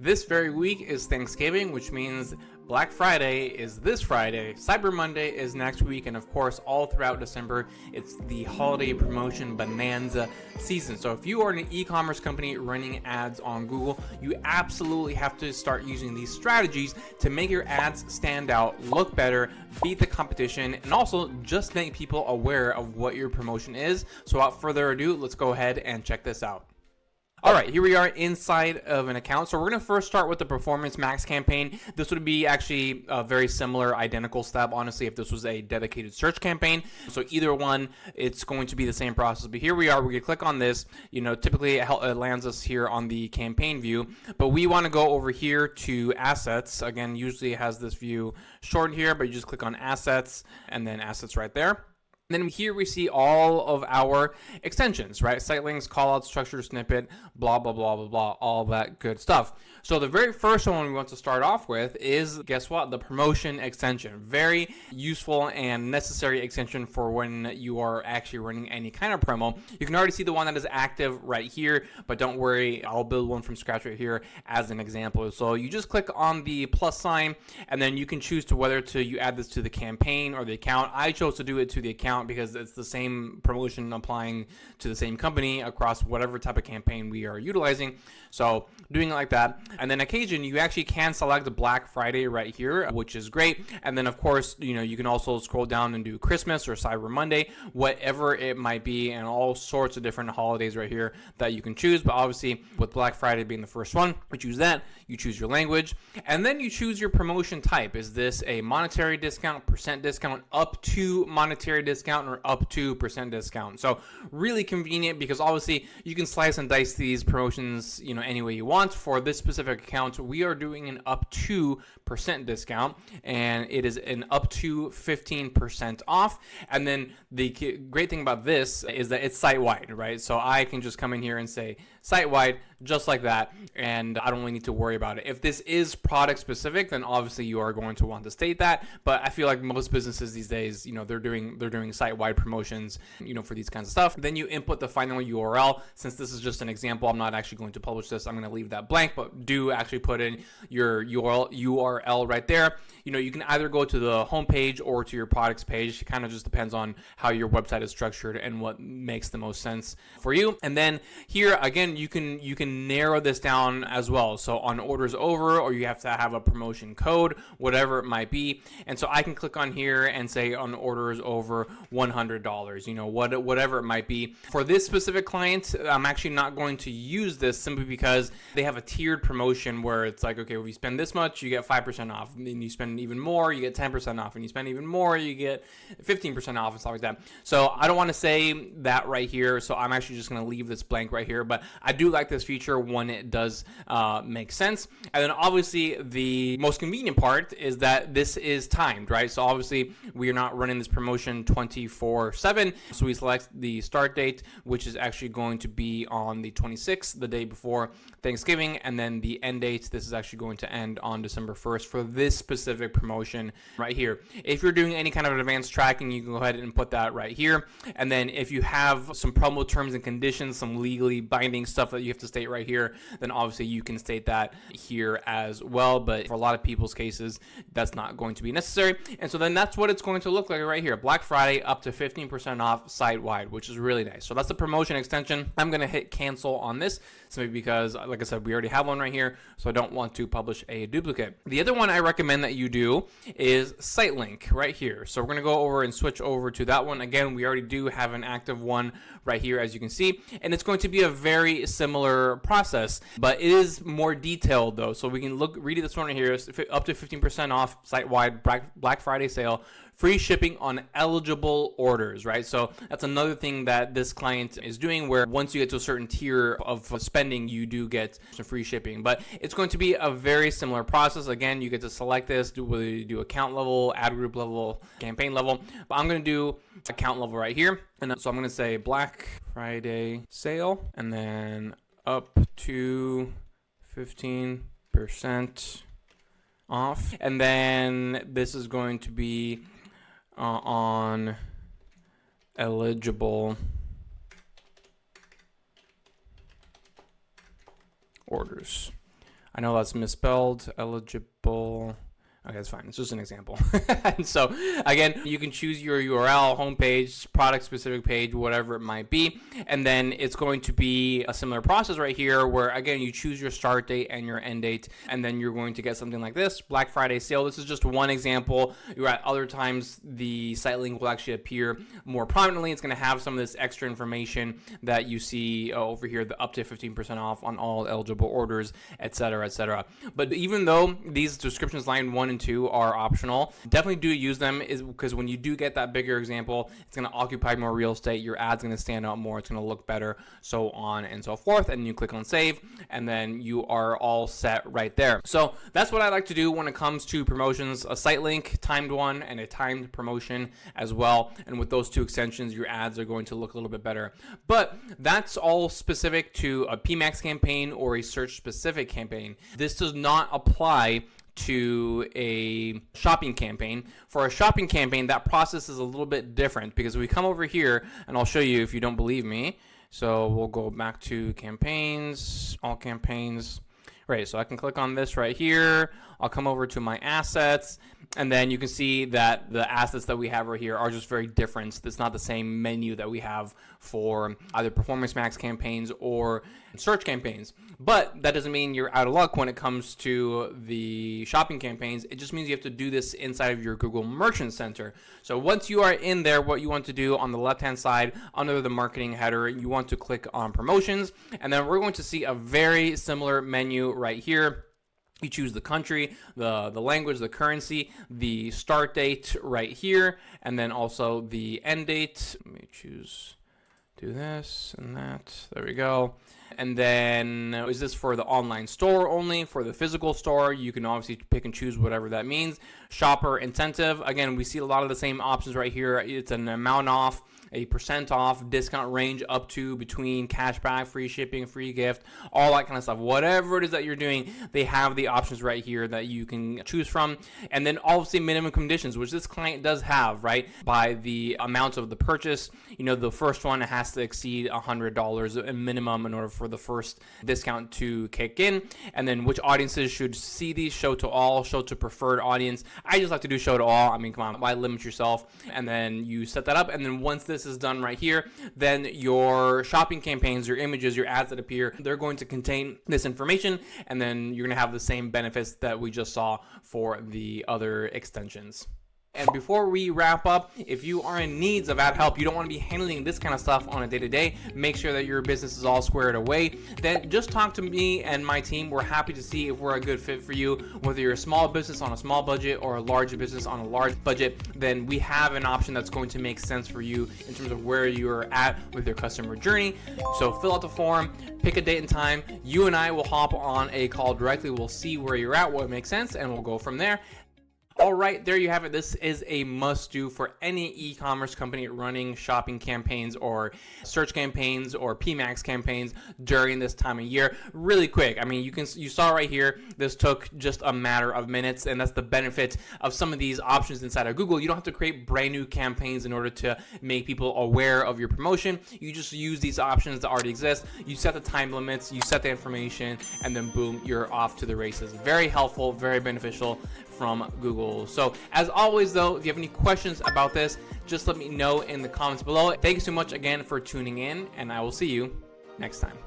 This very week is Thanksgiving, which means Black Friday is this Friday, Cyber Monday is next week, and of course, all throughout December, it's the holiday promotion bonanza season. So if you are an e-commerce company running ads on Google, you absolutely have to start using these strategies to make your ads stand out, look better, beat the competition, and also just make people aware of what your promotion is. So without further ado, let's go ahead and check this out. All right, here we are inside of an account. So we're going to first start with the Performance Max campaign. This would be actually a very similar, identical step, honestly, if this was a dedicated search campaign. So either one, it's going to be the same process. But here we are, we're going to click on this. You know, typically it lands us here on the campaign view, but we want to go over here to assets. Again, usually it has this view shortened here, but you just click on assets and then assets right there. And then here we see all of our extensions, right? Sitelinks, callout, structure, snippet, blah, blah, blah, blah, blah, all that good stuff. So the very first one we want to start off with is, guess what? The promotion extension. Very useful and necessary extension for when you are actually running any kind of promo. You can already see the one that is active right here, but don't worry, I'll build one from scratch right here as an example. So you just click on the plus sign, and then you can choose to whether you add this to the campaign or the account. I chose to do it to the account because it's the same promotion applying to the same company across whatever type of campaign we are utilizing. So doing it like that. And then occasion you actually can select the Black Friday right here, which is great. And then of course, you know, you can also scroll down and do Christmas or Cyber Monday, whatever it might be, and all sorts of different holidays right here that you can choose. But obviously with Black Friday being the first one, we choose that. You choose your language, and then you choose your promotion type. Is this a monetary discount, percent discount, up to monetary discount, or up to percent discount? So really convenient, because obviously you can slice and dice these promotions, you know, any way you want. For this specific account, we are doing an up to percent discount, and it is an up to 15% off. And then the great thing about this is that it's site-wide, right? So I can just come in here and say site-wide, just like that, and I don't really need to worry about it. If this is product specific, then obviously you are going to want to state that. But I feel like most businesses these days, you know, they're doing site-wide promotions, you know, for these kinds of stuff. Then you input the final URL. Since this is just an example, I'm not actually going to publish this. I'm going to leave that blank, but do actually put in your URL right there. You know, you can either go to the homepage or to your products page. It kind of just depends on how your website is structured and what makes the most sense for you. And then here again, you can narrow this down as well. So on orders over, or you have to have a promotion code, whatever it might be. And so I can click on here and say on orders over $100, you know, whatever it might be. For this specific client, I'm actually not going to use this simply because they have a tiered promotion where it's like, okay, if you spend this much, you get 5% off. And then you spend even more, you get 10% off. And you spend even more, you get 15% off and stuff like that. So I don't want to say that right here. So I'm actually just going to leave this blank right here. But I do like this feature when it does make sense. And then obviously the most convenient part is that this is timed, right? So obviously we are not running this promotion 24/7. So we select the start date, which is actually going to be on the 26th, the day before Thanksgiving. And then the end date, this is actually going to end on December 1st for this specific promotion right here. If you're doing any kind of advanced tracking, you can go ahead and put that right here. And then if you have some promo terms and conditions, some legally binding stuff that you have to state right here, then obviously you can state that here as well. But for a lot of people's cases, that's not going to be necessary. And so then that's what it's going to look like right here. Black Friday up to 15% off site-wide, which is really nice. So that's the promotion extension. I'm going to hit cancel on this simply because, like I said, we already have one right here, so I don't want to publish a duplicate. The other one I recommend that you do is Sitelink right here. So we're going to go over and switch over to that one. Again, we already do have an active one right here, as you can see, and it's going to be a very similar process, but it is more detailed though. So we can read this one right here. It's up to 15% off site-wide Black Friday sale, free shipping on eligible orders, right? So that's another thing that this client is doing, where once you get to a certain tier of spending, you do get some free shipping. But it's going to be a very similar process. Again, you get to select this, whether you do account level, ad group level, campaign level. But I'm going to do account level right here. And so I'm going to say Black Friday sale, and then up to 15% off. And then this is going to be on eligible orders. I know that's misspelled. Eligible. Okay, that's fine. It's just an example. And so, again, you can choose your URL, homepage, product-specific page, whatever it might be. And then it's going to be a similar process right here where, again, you choose your start date and your end date. And then you're going to get something like this, Black Friday sale. This is just one example. You're at other times, the site link will actually appear more prominently. It's going to have some of this extra information that you see over here, the up to 15% off on all eligible orders, etc., etc. But even though these descriptions line 1 and 2 are optional, definitely do use them, is because when you do get that bigger example, it's going to occupy more real estate, your ad's going to stand out more, it's going to look better, so on and so forth. And you click on save, and then you are all set right there. So that's what I like to do when it comes to promotions, a site link, timed one, and a timed promotion as well. And with those two extensions, your ads are going to look a little bit better. But that's all specific to a PMAX campaign or a search specific campaign. This does not apply to a shopping campaign. For a shopping campaign, that process is a little bit different, because we come over here, and I'll show you if you don't believe me. So we'll go back to campaigns, all campaigns. Right, so I can click on this right here. I'll come over to my assets, and then you can see that the assets that we have right here are just very different. It's not the same menu that we have for either Performance Max campaigns or search campaigns. But that doesn't mean you're out of luck when it comes to the shopping campaigns. It just means you have to do this inside of your Google Merchant Center. So once you are in there, what you want to do on the left-hand side under the marketing header, you want to click on promotions, and then we're going to see a very similar menu right here. You choose the country, the language, the currency, the start date right here, and then also the end date. Let me do this and that. There we go. And then is this for the online store only? For the physical store, you can obviously pick and choose whatever that means. Shopper incentive. Again, we see a lot of the same options right here. It's an amount off, a % off, discount range up to, between, cashback, free shipping, free gift, all that kind of stuff. Whatever it is that you're doing, they have the options right here that you can choose from. And then obviously minimum conditions, which this client does have, right? By the amount of the purchase, you know, the first one has to exceed $100 a minimum in order for the first discount to kick in. And then which audiences should see these: show to all, show to preferred audience. I just like to do show to all. I mean, come on, why limit yourself? And then you set that up, and then once this is done right here, then your shopping campaigns, your images, your ads that appear, they're going to contain this information, and then you're going to have the same benefits that we just saw for the other extensions. And before we wrap up, if you are in needs of ad help, you don't want to be handling this kind of stuff on a day-to-day, make sure that your business is all squared away, then just talk to me and my team. We're happy to see if we're a good fit for you. Whether you're a small business on a small budget or a large business on a large budget, then we have an option that's going to make sense for you in terms of where you're at with your customer journey. So fill out the form, pick a date and time. You and I will hop on a call directly. We'll see where you're at, what makes sense, and we'll go from there. All right, there you have it. This is a must-do for any e-commerce company running shopping campaigns or search campaigns or PMAX campaigns during this time of year. Really quick. I mean, you saw right here, this took just a matter of minutes, and that's the benefit of some of these options inside of Google. You don't have to create brand new campaigns in order to make people aware of your promotion. You just use these options that already exist. You set the time limits, you set the information, and then boom, you're off to the races. Very helpful, very beneficial from Google. So as always though, if you have any questions about this, just let me know in the comments below. Thank you so much again for tuning in, and I will see you next time.